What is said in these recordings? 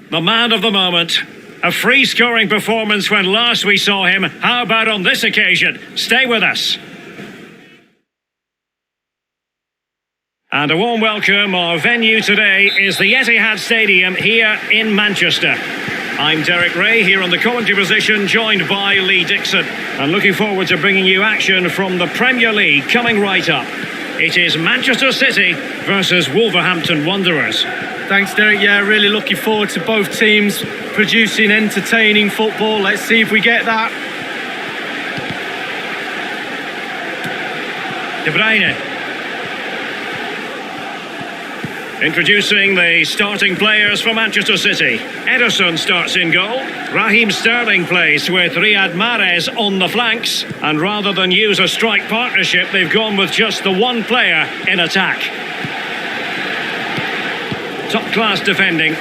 The man of the moment. A free-scoring performance when last we saw him. How about on this occasion? Stay with us. And a warm welcome. Our venue today is the Etihad Stadium here in Manchester. I'm Derek Ray here on the commentary position, joined by Lee Dixon. And looking forward to bringing you action from the Premier League coming right up. It is Manchester City versus Wolverhampton Wanderers. Thanks, Derek. Yeah, really looking forward to both teams producing entertaining football. Let's see if we get that. De Bruyne. Introducing the starting players for Manchester City. Ederson starts in goal. Raheem Sterling plays with Riyad Mahrez on the flanks. And rather than use a strike partnership, they've gone with just the one player in attack. Top-class defending.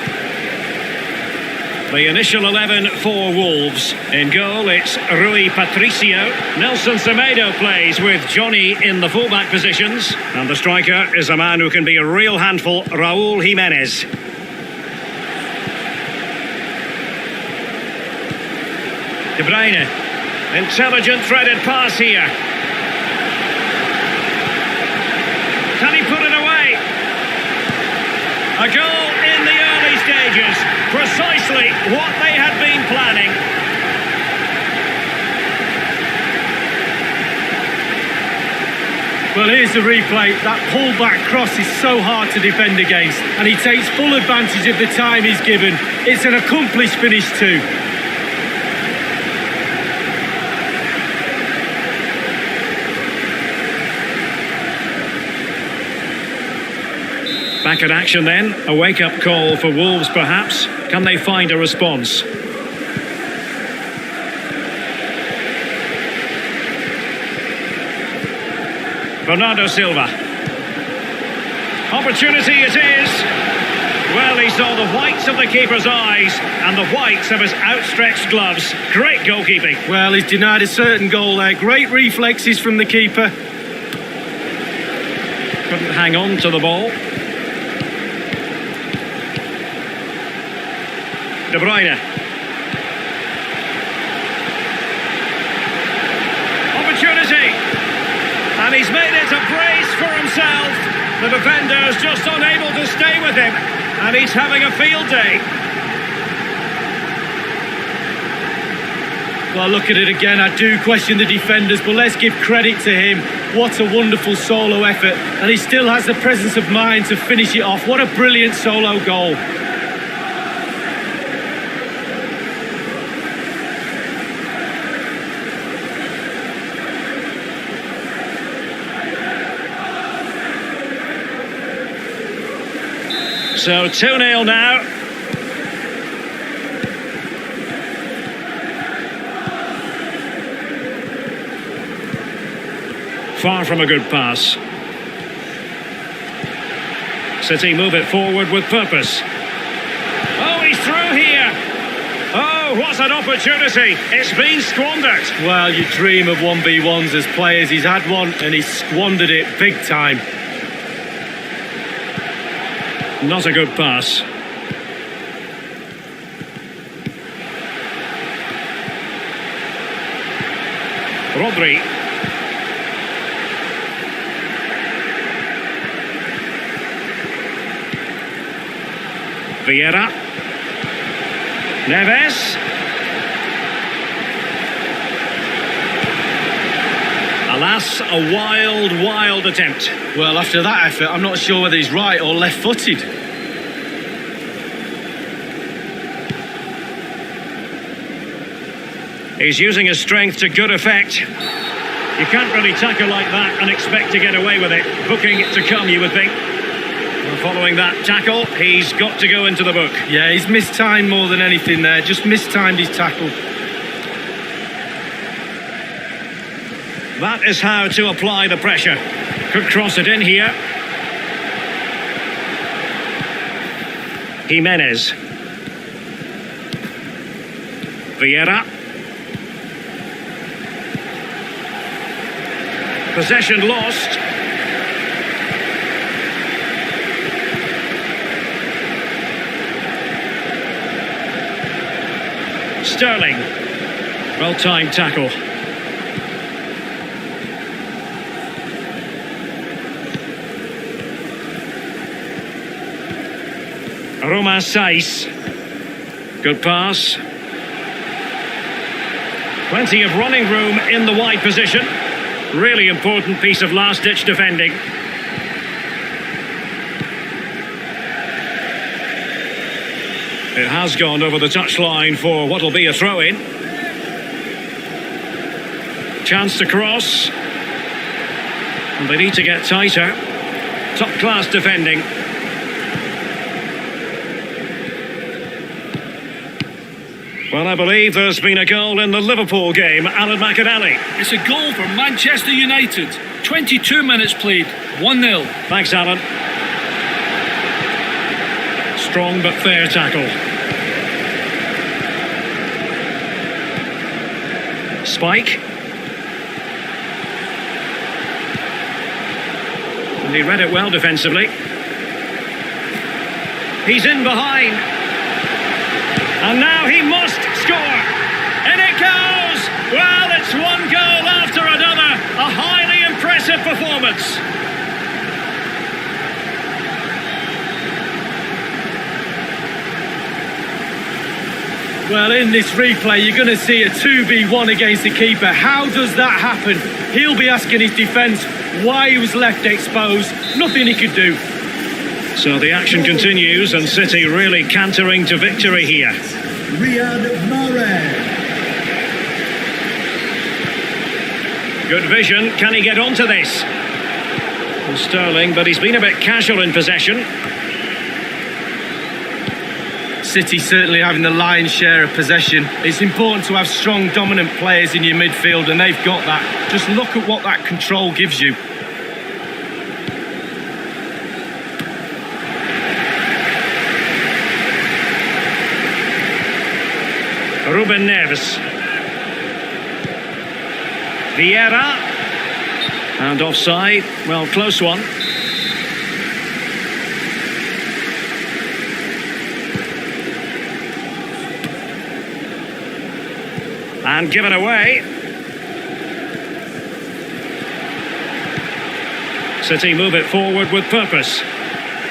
The initial 11 for Wolves. In goal, it's Rui Patricio. Nelson Semedo plays with Johnny in the fullback positions. And the striker is a man who can be a real handful, Raúl Jiménez. De Bruyne. Intelligent threaded pass here. Can he put it away? A goal in the early stages. Precisely what they had been planning. Well, here's the replay. That pull-back cross is so hard to defend against, and he takes full advantage of the time he's given. It's an accomplished finish too. Back at action then, a wake-up call for Wolves perhaps. Can they find a response? Bernardo Silva. Opportunity it is. Well, he saw the whites of the keeper's eyes and the whites of his outstretched gloves. Great goalkeeping. Well, he's denied a certain goal there. Great reflexes from the keeper. Couldn't hang on to the ball. De Bruyne. Opportunity. And he's made it a brace for himself. The defender's just unable to stay with him. And he's having a field day. Well, look at it again. I do question the defenders, but let's give credit to him. What a wonderful solo effort. And he still has the presence of mind to finish it off. What a brilliant solo goal. So 2-0 now. Far from a good pass. City move it forward with purpose. Oh, he's through here. Oh, what an opportunity. It's been squandered. Well, you dream of 1v1s as players. He's had one and he's squandered it big time. Not a good pass. Rodri. Vieira. Neves. Alas, a wild attempt. Well, after that effort, I'm not sure whether he's right or left-footed. He's using his strength to good effect. You can't really tackle like that and expect to get away with it. Booking to come, you would think. Well, following that tackle, he's got to go into the book. Yeah, he's mistimed more than anything there. Just mistimed his tackle. That is how to apply the pressure. Could cross it in here. Jimenez. Vieira. Possession lost. Sterling. Well-timed tackle. Roma Saiz. Good pass. Plenty of running room in the wide position. Really important piece of last-ditch defending. It has gone over the touchline for what will be a throw-in. Chance to cross. And they need to get tighter. Top-class defending. Well, I believe there's been a goal in the Liverpool game. Alan McAnally. It's a goal for Manchester United. 22 minutes played, 1-0. Thanks, Alan. Strong but fair tackle. Spike. And he read it well defensively. He's in behind. And now he must score. And it goes! Well, it's one goal after another. A highly impressive performance. Well, in this replay, you're going to see a 2v1 against the keeper. How does that happen? He'll be asking his defence why he was left exposed. Nothing he could do. So the action continues, and City really cantering to victory here. Riyad Mahrez. Good vision. Can he get onto this? And Sterling, but he's been a bit casual in possession. City certainly having the lion's share of possession. It's important to have strong, dominant players in your midfield, and they've got that. Just look at what that control gives you. Ruben Neves. Vieira. And offside. Well, close one. And given away. City move it forward with purpose.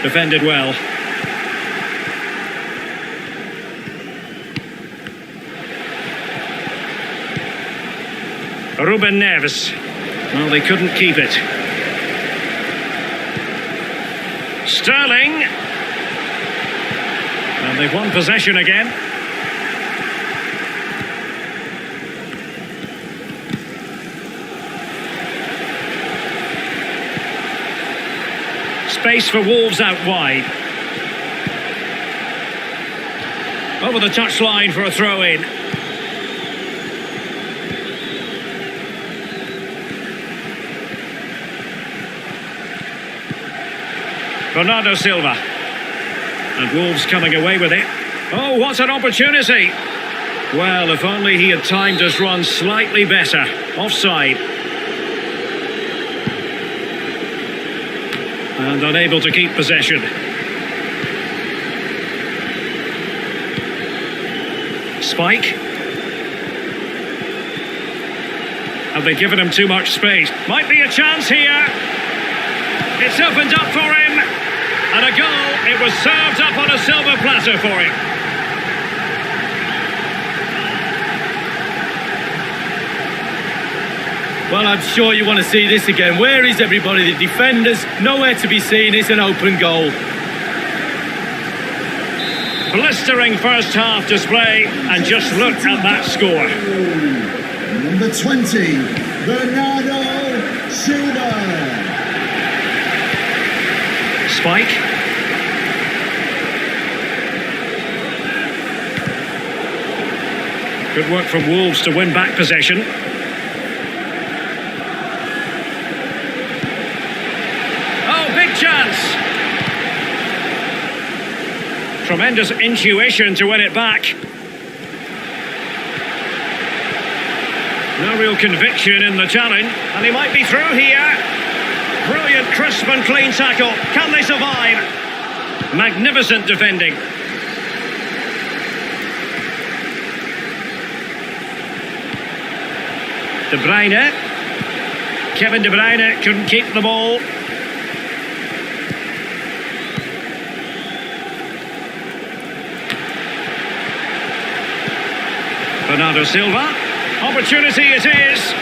Defended well. Ruben Neves. Well, they couldn't keep it. Sterling. And they've won possession again. Space for Wolves out wide. Over the touchline for a throw-in. Bernardo Silva. And Wolves coming away with it. Oh, what an opportunity! Well, if only he had timed his run slightly better. Offside. And unable to keep possession. Spike. Have they given him too much space? Might be a chance here. It's opened up for him. And a goal. It was served up on a silver platter for him. Well, I'm sure you want to see this again. Where is everybody? The defenders, nowhere to be seen. It's an open goal. Blistering first half display, and just look at that score. Number 20, Bernardo Silva. Spike. Good work from Wolves to win back possession. Oh, big chance! Tremendous intuition to win it back. No real conviction in the challenge, and he might be through here. Brilliant, crisp and clean tackle. Can they survive? Magnificent defending. De Bruyne. Kevin De Bruyne couldn't keep the ball. Bernardo Silva. Opportunity it is.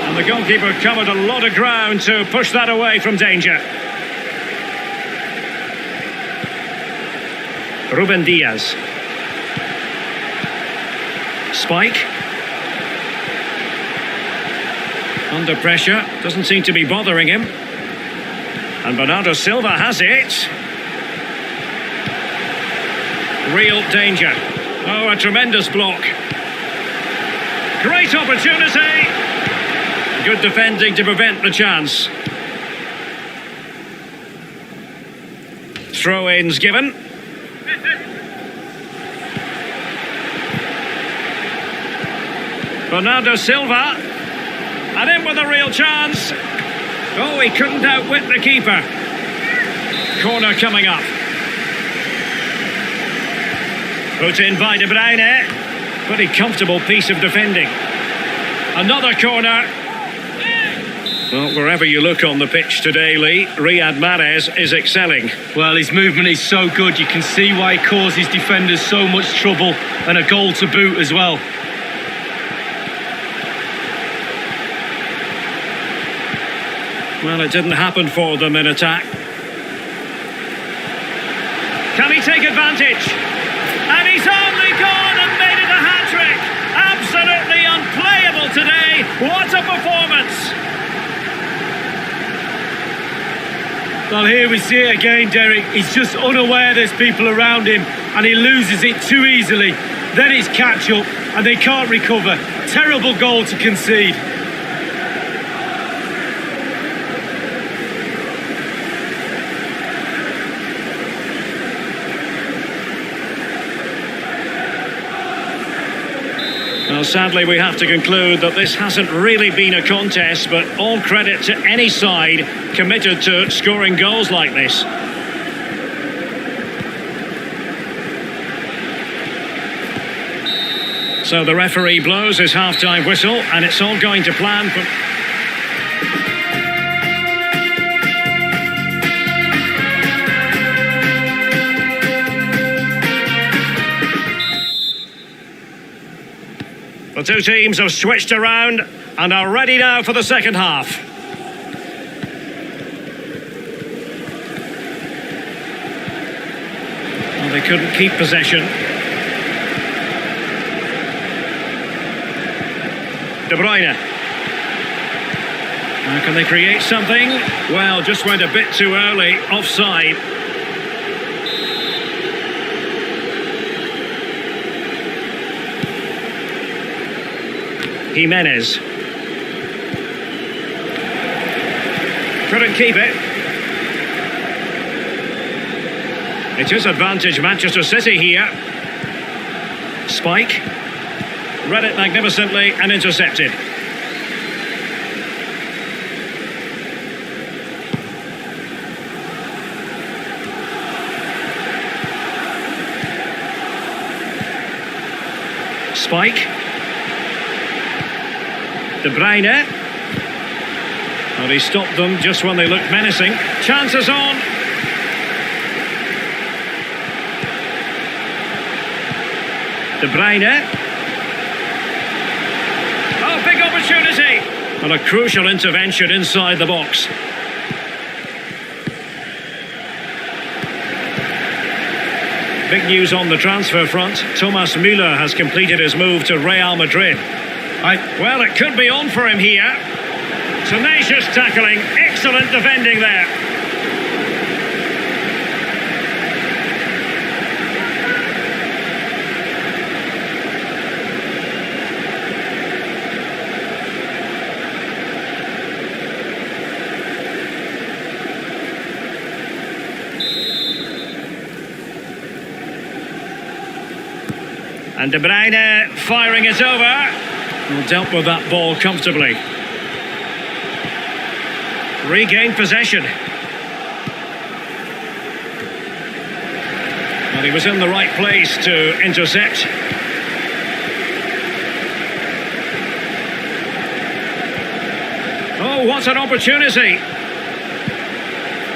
And the goalkeeper covered a lot of ground to push that away from danger. Ruben Diaz. Spike. Under pressure, doesn't seem to be bothering him. And Bernardo Silva has it. Real danger. Oh, a tremendous block. Great opportunity. Good defending to prevent the chance. Throw-ins given. Bernardo Silva. And in with a real chance. Oh, he couldn't outwit the keeper. Corner coming up. Put in by De Bruyne. Pretty comfortable piece of defending. Another corner. Well, wherever you look on the pitch today, Lee, Riyad Mahrez is excelling. Well, his movement is so good. You can see why he causes defenders so much trouble, and a goal to boot as well. Well, it didn't happen for them in attack. Can he take advantage? And he's only gone and made it a hat-trick. Absolutely unplayable today. What a performance. Well, here we see it again, Derek. He's just unaware there's people around him, and he loses it too easily. Then it's catch-up, and they can't recover. Terrible goal to concede. Well, sadly, we have to conclude that this hasn't really been a contest, but all credit to any side committed to scoring goals like this. So the referee blows his half-time whistle, and it's all going to plan for... The two teams have switched around and are ready now for the second half. Well, they couldn't keep possession. De Bruyne. Now, can they create something? Well, just went a bit too early, offside. Jimenez. Couldn't keep it. It is advantage Manchester City here. Spike. Read it magnificently and intercepted. Spike. De Bruyne. Well, he stopped them just when they looked menacing. Chances on. De Bruyne. Oh, big opportunity. And a crucial intervention inside the box. Big news on the transfer front. Thomas Müller has completed his move to Real Madrid. Well, it could be on for him here. Tenacious tackling, excellent defending there. And De Bruyne firing it over. Well, dealt with that ball comfortably. Regained possession. Well, he was in the right place to intercept. Oh, what an opportunity.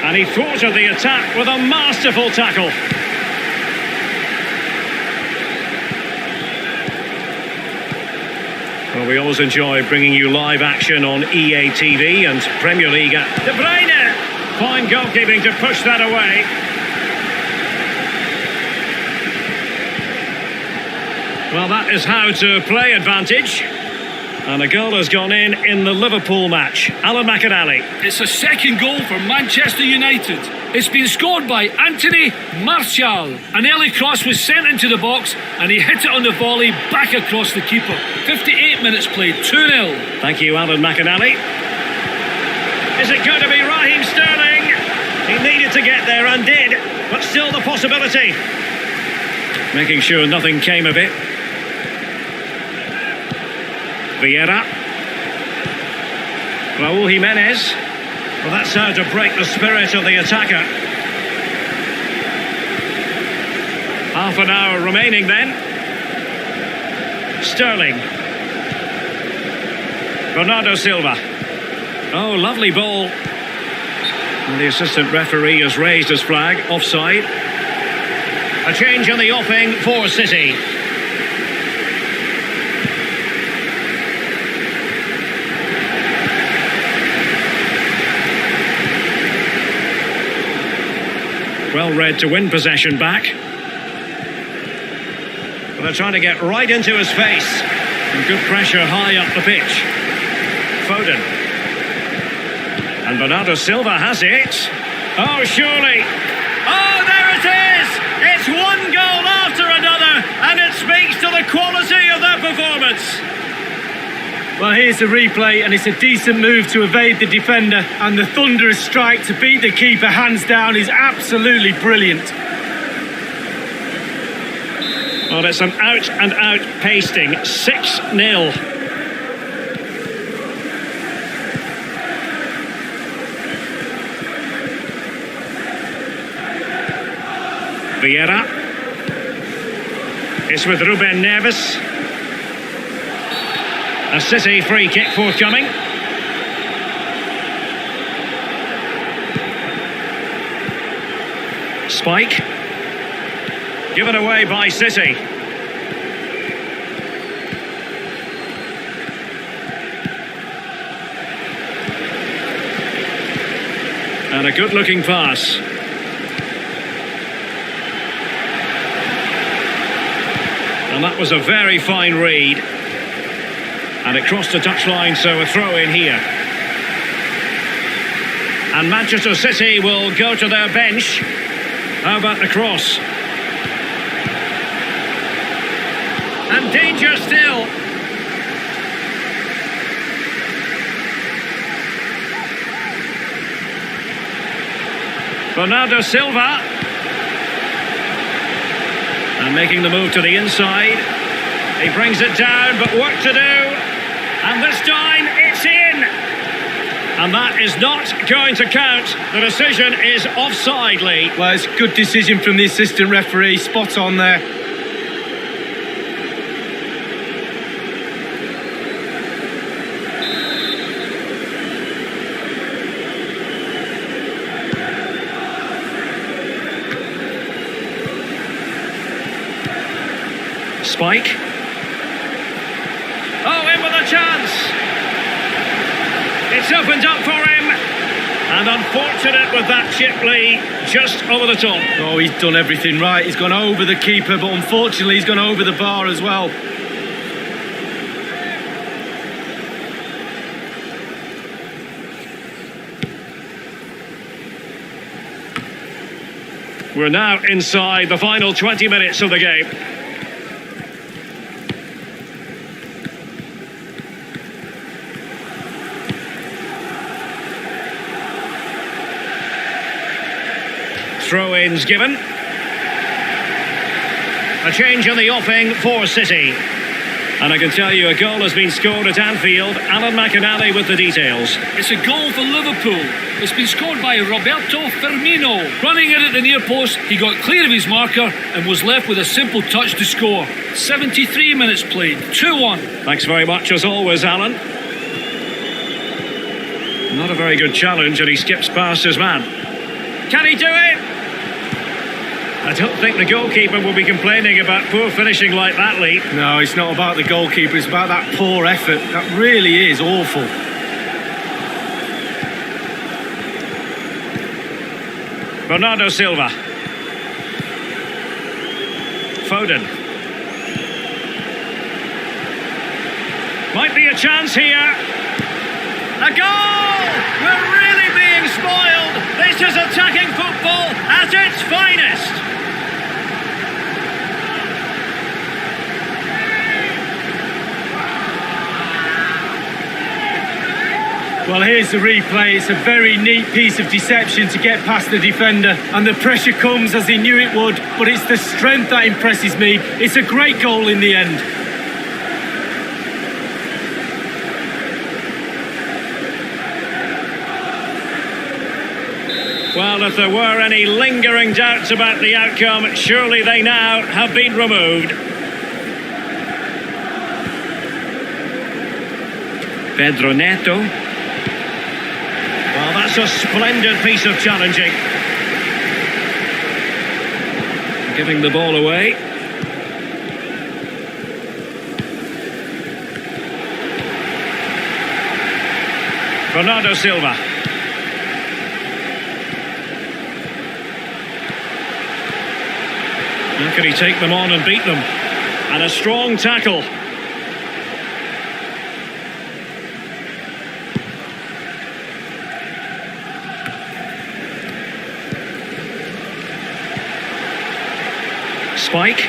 And he thwarted the attack with a masterful tackle. Well, we always enjoy bringing you live action on EA TV and Premier League. De Bruyne! Fine goalkeeping to push that away. Well, that is how to play advantage. And a goal has gone in the Liverpool match. Alan McInally. It's a second goal for Manchester United. It's been scored by Anthony Martial. An early cross was sent into the box and he hit it on the volley back across the keeper. 58 minutes played, 2-0. Thank you, Alan McInally. Is it going to be Raheem Sterling? He needed to get there and did, but still the possibility. Making sure nothing came of it. Vieira. Raúl Jimenez. Well, that's how to break the spirit of the attacker. Half an hour remaining then. Sterling. Bernardo Silva. Oh, lovely ball. And the assistant referee has raised his flag, offside. A change in the offing for City. Well read to win possession back. But they're trying to get right into his face. And good pressure high up the pitch. Foden. And Bernardo Silva has it. Oh, surely. Oh, there it is! It's one goal after another, and it speaks to the quality of that performance. Well, here's the replay, and it's a decent move to evade the defender, and the thunderous strike to beat the keeper hands down is absolutely brilliant. Well, it's an out-and-out pasting, 6-0. Vieira. It's with Ruben Neves. A City free kick forthcoming. Spike. Given away by City. And a good-looking pass. And that was a very fine read. And it crossed the touchline, so a throw in here. And Manchester City will go to their bench. How about the cross? And danger still. Bernardo Silva. And making the move to the inside. He brings it down, but work to do. And this time, it's in. And that is not going to count. The decision is offside, Lee. Well, it's a good decision from the assistant referee. Spot on there. Spike. Oh, in with a chance. It's opened up for him. And unfortunate with that chip, Lee, just over the top. Oh, he's done everything right. He's gone over the keeper, but unfortunately he's gone over the bar as well. We're now inside the final 20 minutes of the game. Throw-ins given. A change in the offing for City. And I can tell you a goal has been scored at Anfield. Alan McInally with the details. It's a goal for Liverpool. It's been scored by Roberto Firmino. Running it at the near post, he got clear of his marker and was left with a simple touch to score. 73 minutes played, 2-1. Thanks very much as always, Alan. Not a very good challenge, and he skips past his man. Can he do it? I don't think the goalkeeper will be complaining about poor finishing like that, Lee. No, it's not about the goalkeeper, it's about that poor effort. That really is awful. Bernardo Silva. Foden. Might be a chance here. A goal! We're really being spoiled. This is attacking football at its finest. Well, here's the replay. It's a very neat piece of deception to get past the defender, and the pressure comes as he knew it would, but it's the strength that impresses me. It's a great goal in the end. Well, if there were any lingering doubts about the outcome, surely they now have been removed. Pedro Neto. Well, that's a splendid piece of challenging. Giving the ball away. Bernardo Silva. How can he take them on and beat them? And a strong tackle. Spike.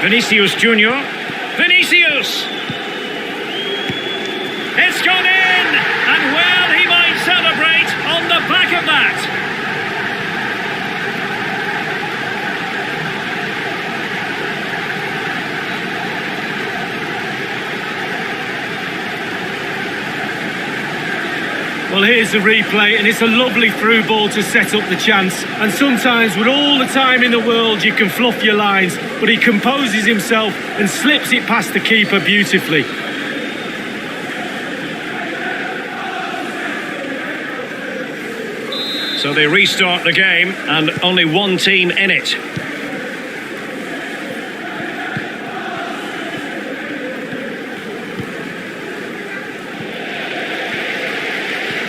Vinicius Junior. Vinicius! It's gone in! And well, he might celebrate on the back of that. Well, here's the replay, and it's a lovely through ball to set up the chance. And sometimes, with all the time in the world, you can fluff your lines, but he composes himself and slips it past the keeper beautifully. So they restart the game, and only one team in it.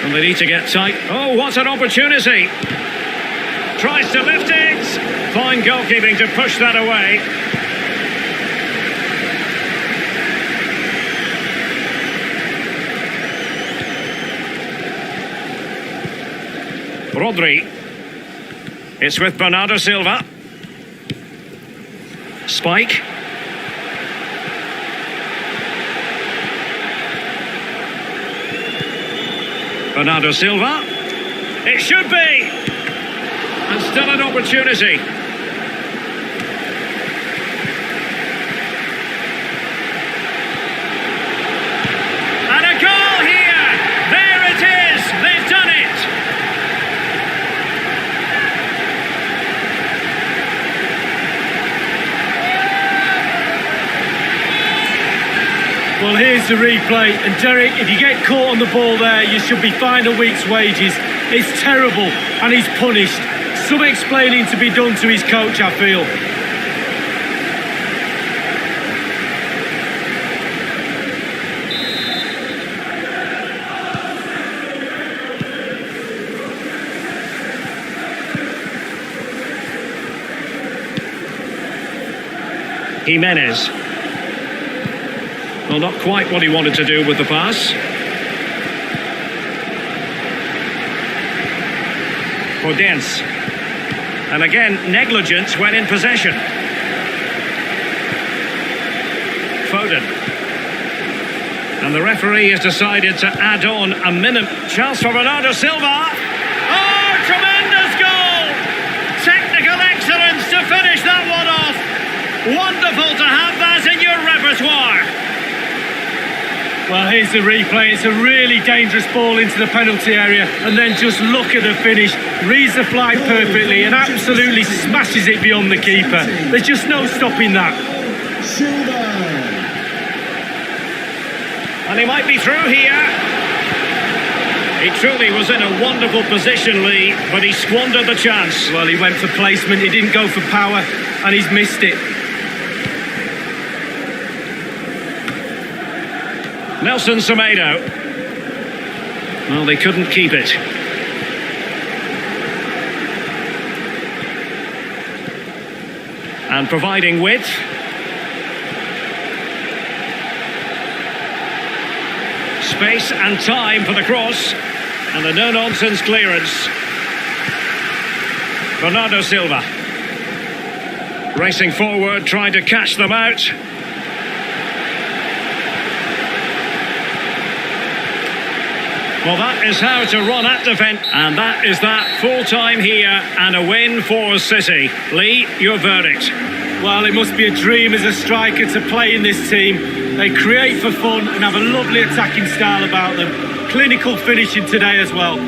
And they need to get tight. Oh, what an opportunity! Tries to lift it. Fine goalkeeping to push that away. Rodri. It's with Bernardo Silva. Spike. Bernardo Silva. It should be. And still an opportunity. And a goal here. There it is. They've done it. Well, here's the replay, and Derek, if you get caught on the ball there, you should be fined a week's wages. It's terrible, and he's punished. Some explaining to be done to his coach, I feel. Jimenez. Well, not quite what he wanted to do with the pass. Podence. And again, negligence when in possession. Foden. And the referee has decided to add on a minute. Chance for Bernardo Silva. Oh, tremendous goal! Technical excellence to finish that one off. Wonderful to have that in your repertoire. Well, here's the replay. It's a really dangerous ball into the penalty area, and then just look at the finish. Reads the flag perfectly and absolutely smashes it beyond the keeper. There's just no stopping that. Silva. And he might be through here. He truly was in a wonderful position, Lee, but he squandered the chance. Well, he went for placement, he didn't go for power, and he's missed it. Nelson Semedo. Well, they couldn't keep it. And providing width. Space and time for the cross. And a no-nonsense clearance. Bernardo Silva. Racing forward, trying to catch them out. Well, that is how to run at defence. And that is that. Full time here and a win for City. Lee, your verdict. Well, it must be a dream as a striker to play in this team. They create for fun and have a lovely attacking style about them. Clinical finishing today as well.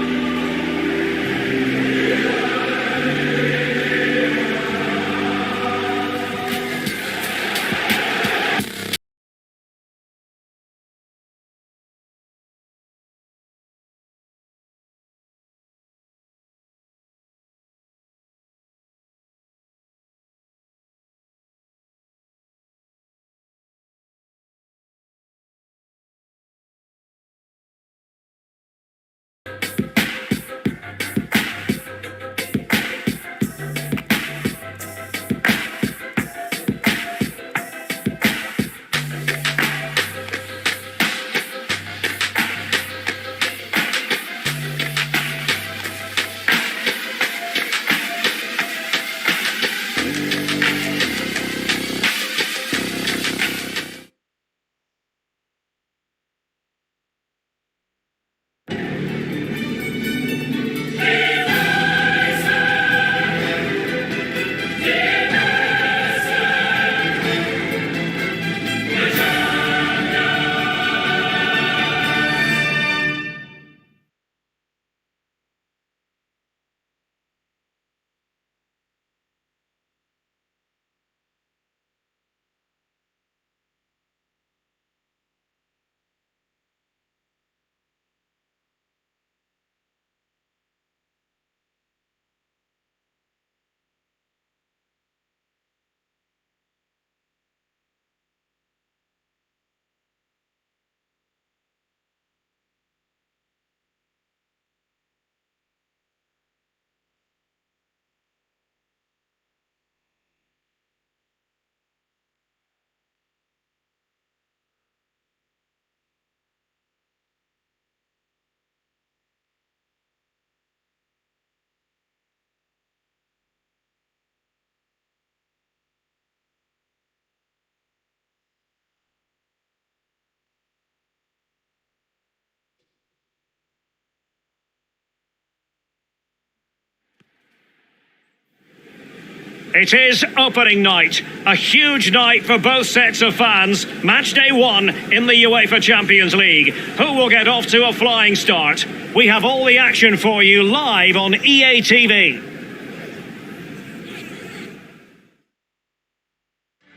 It is opening night, a huge night for both sets of fans. Match day one in the UEFA Champions League. Who will get off to a flying start? We have all the action for you live on EA TV.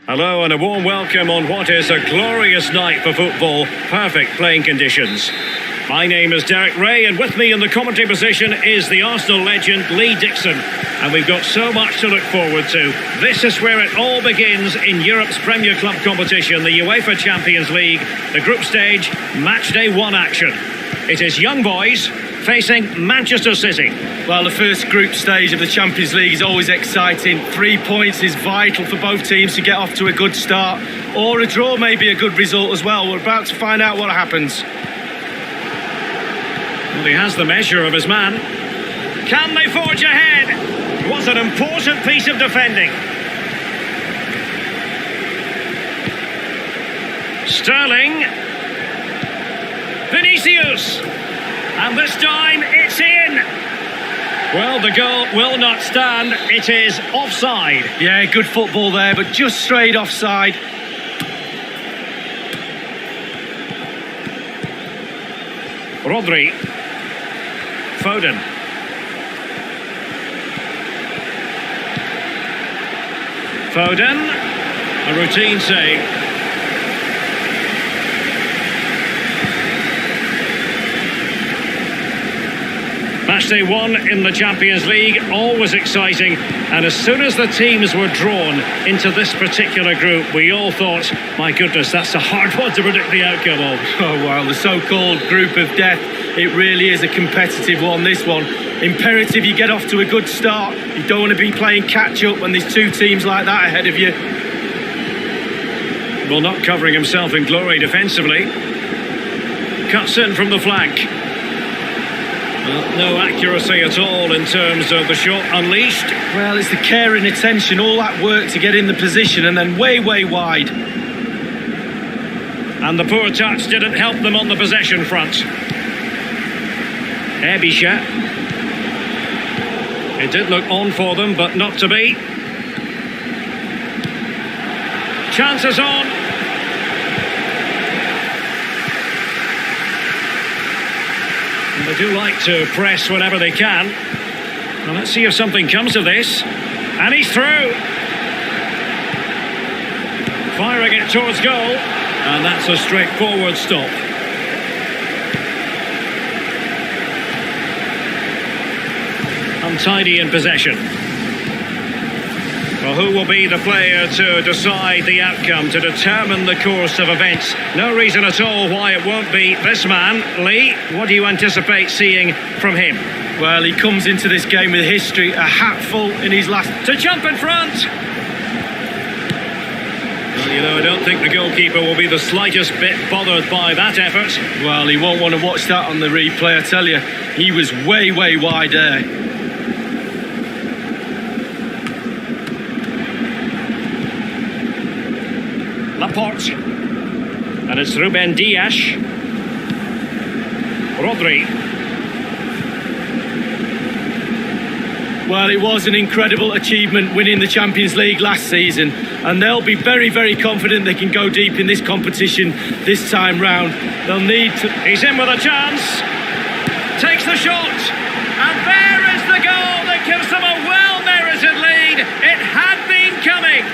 Hello and a warm welcome on what is a glorious night for football. Perfect playing conditions. My name is Derek Ray, and with me in the commentary position is the Arsenal legend Lee Dixon. And we've got so much to look forward to. This is where it all begins in Europe's Premier Club competition, the UEFA Champions League, the group stage, match day one action. It is young boys facing Manchester City. Well, the first group stage of the Champions League is always exciting. 3 points is vital for both teams to get off to a good start. Or a draw may be a good result as well. We're about to find out what happens. Well, he has the measure of his man. Can they forge ahead? What an important piece of defending. Sterling. Vinicius. And this time it's in. Well, the goal will not stand. It is offside. Yeah, good football there, but just straight offside. Rodri. Foden. Foden. A routine save. Matchday 1 in the Champions League, always exciting, and as soon as the teams were drawn into this particular group, we all thought, my goodness, that's a hard one to predict the outcome of. Oh, well, the so-called group of death, it really is a competitive one, this one. Imperative you get off to a good start. You don't want to be playing catch-up when there's two teams like that ahead of you. Well, not covering himself in glory defensively. Cuts in from the flank. Well, no accuracy at all in terms of the shot unleashed. Well, it's the care and attention, all that work to get in the position and then way wide. And the poor touch didn't help them on the possession front. Ebisha. It did look on for them, but not to be. Chances on. And they do like to press whenever they can. Well, let's see if something comes of this. And he's through. Firing it towards goal. And that's a straightforward stop. Untidy in possession. Well, who will be the player to decide the outcome, to determine the course of events? No reason at all why it won't be this man. Lee, what do you anticipate seeing from him? Well, he comes into this game with history, a hatful in his last... To jump in front! Well, you know, I don't think the goalkeeper will be the slightest bit bothered by that effort. Well, he won't want to watch that on the replay, I tell you. He was way wide there. Laporte. And it's Ruben Dias. Rodri. Well, it was an incredible achievement winning the Champions League last season, and they'll be very confident they can go deep in this competition this time round. They'll need to... He's in with a chance. Takes the shot. And there is the goal that gives them a well-merited lead. It had been coming.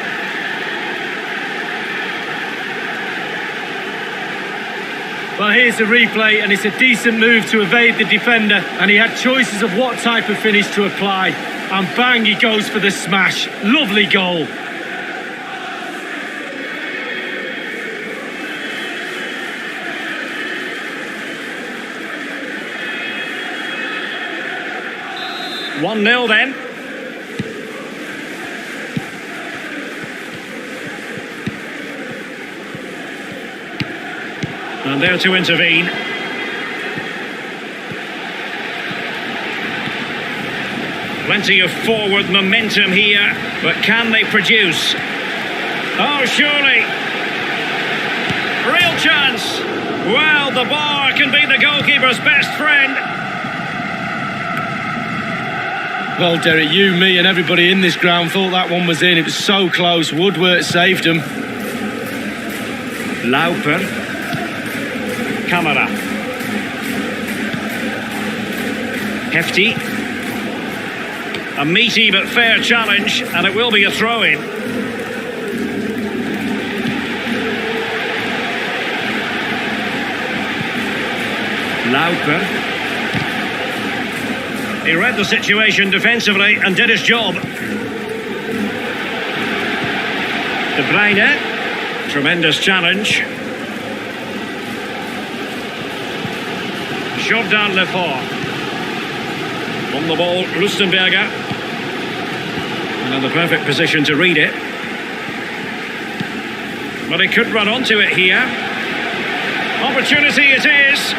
Well, here's the replay, and it's a decent move to evade the defender, and he had choices of what type of finish to apply. And bang, he goes for the smash. Lovely goal. One 0 then. And there to intervene. Plenty of forward momentum here, but can they produce? Oh, surely. Real chance. Well, the bar can be the goalkeeper's best friend. Well, Derek, you, me and everybody in this ground thought that one was in. It was so close. Woodward saved him. Lauper. Camara. Hefty. A meaty but fair challenge, and it will be a throw-in. Lauper. He read the situation defensively and did his job. De Bruyne. Tremendous challenge. Jordan Lefort. On the ball, Rustenberger. And in the perfect position to read it. But he could run onto it here. Opportunity it is.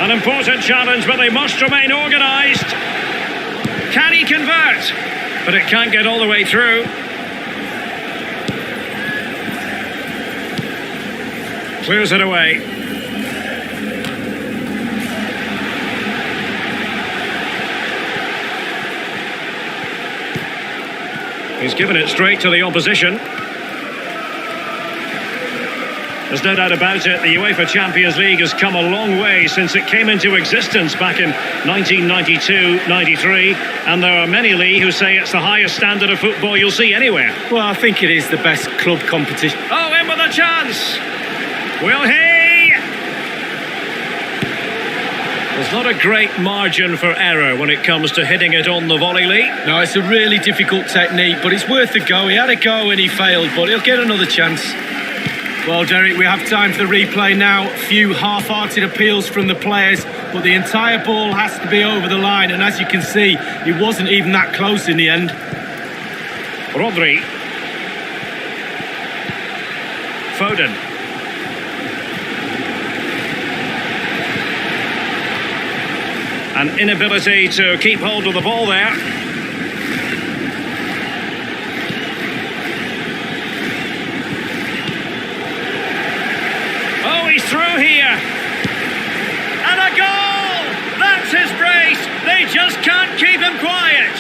An important challenge, but they must remain organised. Can he convert? But it can't get all the way through. Clears it away. He's given it straight to the opposition. There's no doubt about it, the UEFA Champions League has come a long way since it came into existence back in 1992-93, and there are many, Lee, who say it's the highest standard of football you'll see anywhere. Well, I think it is the best club competition. Oh, in with a chance! Will he? There's not a great margin for error when it comes to hitting it on the volley, Lee. No, it's a really difficult technique, but it's worth a go. He had a go and he failed, but he'll get another chance. Well, Derek, we have time for the replay now. A few half-hearted appeals from the players, but the entire ball has to be over the line, and as you can see, he wasn't even that close in the end. Rodri. Foden. An inability to keep hold of the ball there. Oh, he's through here. And a goal! That's his brace. They just can't keep him quiet.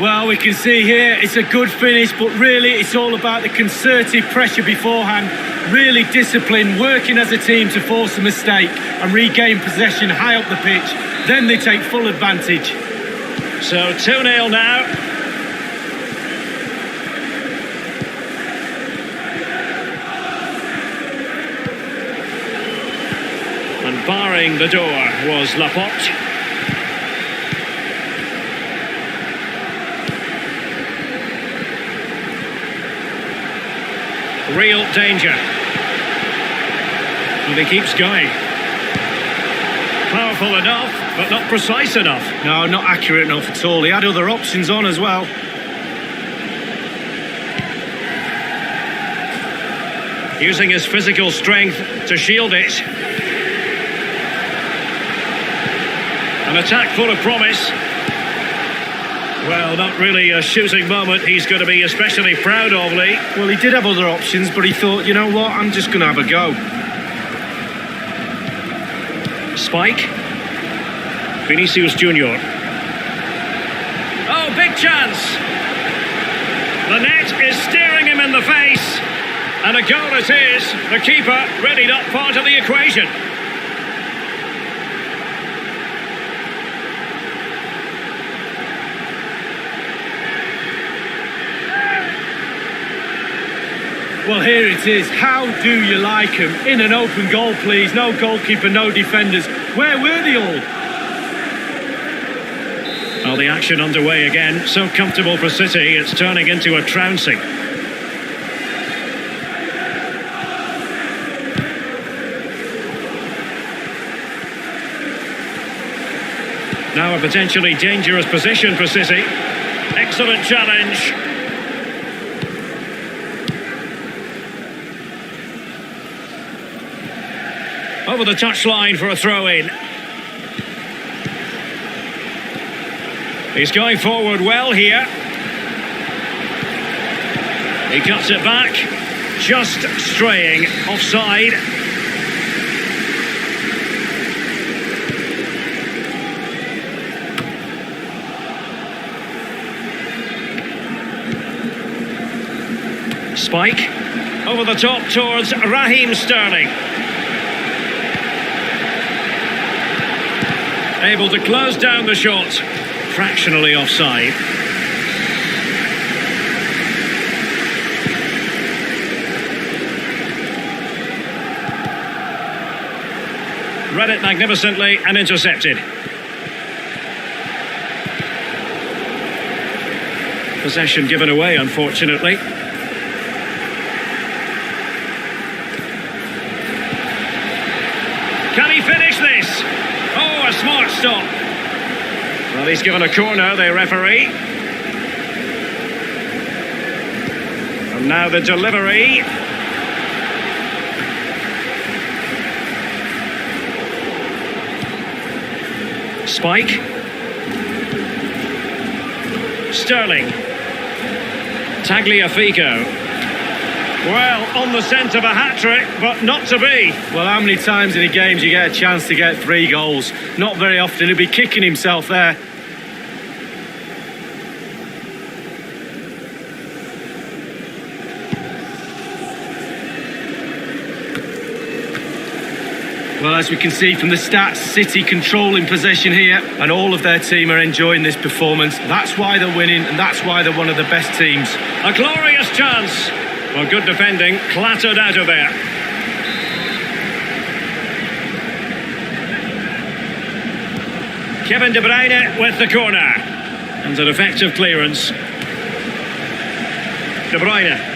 Well, we can see here it's a good finish, but really it's all about the concerted pressure beforehand. Really disciplined, working as a team to force a mistake and regain possession high up the pitch. Then they take full advantage. So 2-0 now. And barring the door was Laporte. Real danger. And he keeps going. Powerful enough, but not precise enough. No, not accurate enough at all. He had other options on as well. Using his physical strength to shield it. An attack full of promise. Well, not really a shooting moment he's going to be especially proud of, Lee. Well, he did have other options, but he thought, you know what, I'm just going to have a go. Spike. Vinicius Junior. Oh, big chance. The net is staring him in the face. And a goal it is. The keeper really not part of the equation. Well, here it is. How do you like him? In an open goal, please. No goalkeeper, no defenders. Where were they all? Well, the action underway again. So comfortable for City, it's turning into a trouncing. Now a potentially dangerous position for City. Excellent challenge. Over the touchline for a throw-in. He's going forward well here. He cuts it back. Just straying offside. Spike. Over the top towards Raheem Sterling. Able to close down the shot. Fractionally offside. Read it magnificently and intercepted. Possession given away, unfortunately. Can he finish this? Oh, a smart stop. Well, he's given a corner, the referee. And now the delivery. Spike. Sterling. Tagliafico. Well, on the scent of a hat-trick, but not to be. Well, how many times in a game do you get a chance to get 3 goals? Not very often. He'll be kicking himself there. Well, as we can see from the stats, City controlling possession here, and all of their team are enjoying this performance. That's why they're winning, and that's why they're one of the best teams. A glorious chance. Well, good defending, clattered out of there. Kevin De Bruyne with the corner. And an effective clearance. De Bruyne.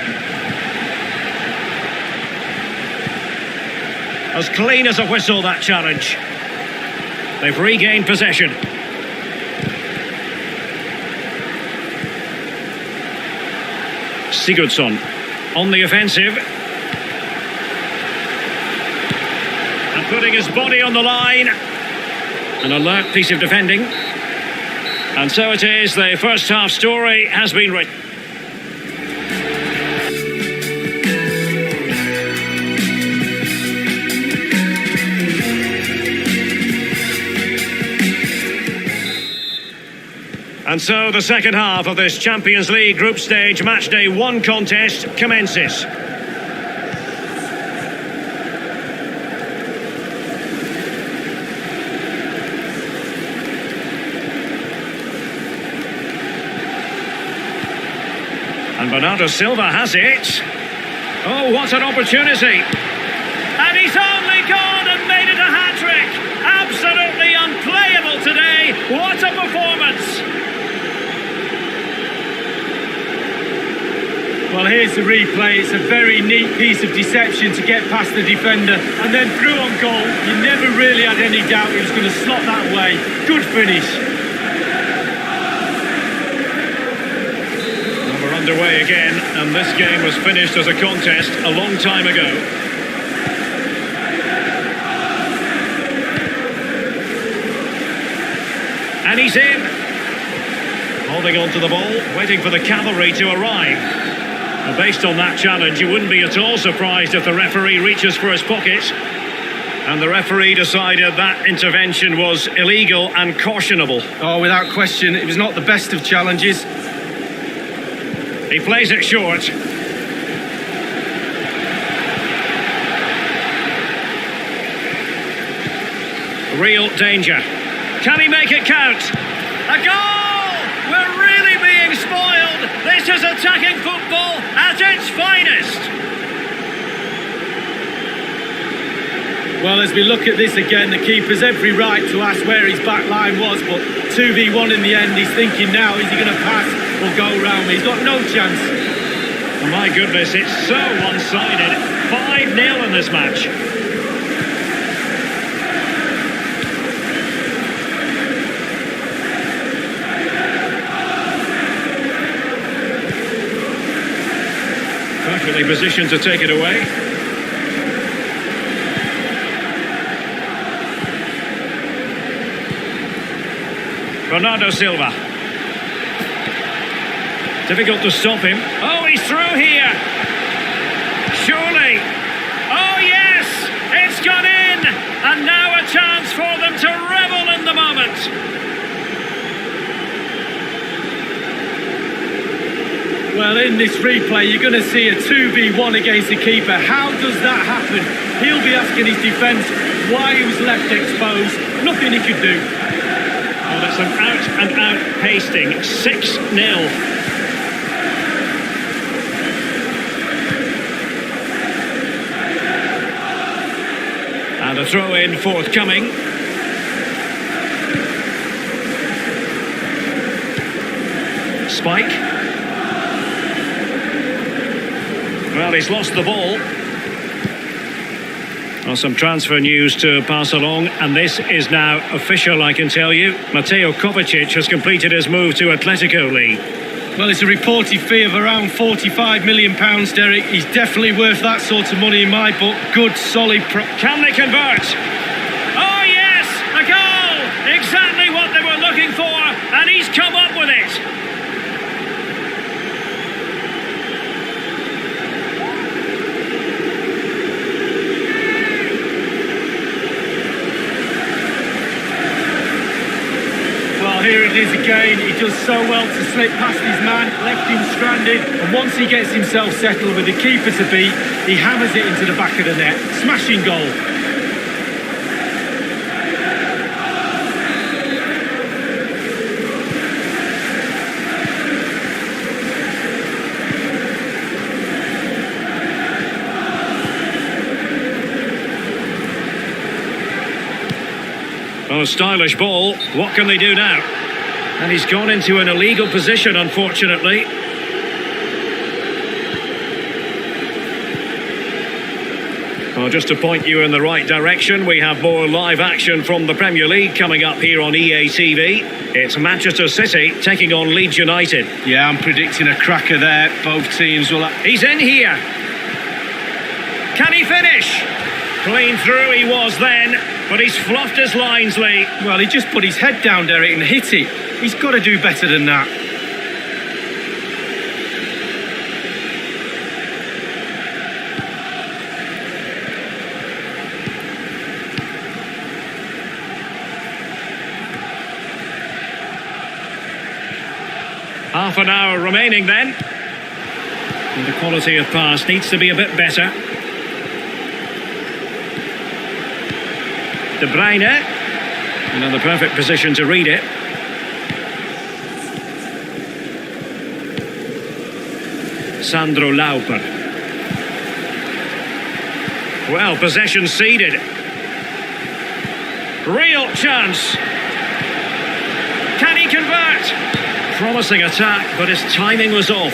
As clean as a whistle, that challenge. They've regained possession. Sigurdsson on the offensive. And putting his body on the line. An alert piece of defending. And so it is, the first half story has been written. And so the second half of this Champions League group stage matchday 1 contest commences. And Bernardo Silva has it. Oh, what an opportunity. And he's only gone and made it a hat-trick. Absolutely unplayable today. What a performance. Well, here's the replay. It's a very neat piece of deception to get past the defender and then through on goal. You never really had any doubt he was going to slot that way. Good finish. Well, we're underway again, and this game was finished as a contest a long time ago. And he's in. Holding on to the ball, waiting for the cavalry to arrive. And based on that challenge, you wouldn't be at all surprised if the referee reaches for his pocket. And the referee decided that intervention was illegal and cautionable. Oh, without question, it was not the best of challenges. He plays it short. Real danger. Can he make it count? A goal! We're really being spoiled. This is attacking football at its finest. Well, as we look at this again, the keeper's every right to ask where his back line was, but 2v1 in the end. He's thinking now, is he going to pass or go round me? He's got no chance. Oh my goodness, it's so one-sided. 5-0 in this match. Perfectly positioned to take it away. Bernardo Silva. Difficult to stop him. Oh, he's through here. Surely. Oh, yes! It's gone in! And now a chance for them to revel in the moment. Well, in this replay, you're going to see a 2v1 against the keeper. How does that happen? He'll be asking his defence why he was left exposed. Nothing he could do. Well, that's an out-and-out pasting. 6-0. And a throw-in forthcoming. Spike. Well, he's lost the ball. Well, some transfer news to pass along, and this is now official, I can tell you. Mateo Kovacic has completed his move to Atletico League. Well, it's a reported fee of around £45 million, Derek. He's definitely worth that sort of money in my book. Good, solid... Can they convert? Oh, yes! A goal! Exactly what they were looking for, and he's come up with it. Here it is again. He does so well to slip past his man, left him stranded, and once he gets himself settled with the keeper to beat, he hammers it into the back of the net. Smashing goal. Oh, stylish ball. What can they do now? And he's gone into an illegal position, unfortunately. Well, just to point you in the right direction, we have more live action from the Premier League coming up here on EA TV. It's Manchester City taking on Leeds United. Yeah, I'm predicting a cracker there. Both teams will... He's in here. Can he finish? Clean through he was then, but he's fluffed his lines, Lee. Well, he just put his head down, Derek, and hit it. He's got to do better than that. Half an hour remaining then. And the quality of pass needs to be a bit better. De Bruyne. Another perfect position to read it. Sandro Lauper. Well, possession ceded. Real chance. Can he convert? Promising attack, but his timing was off.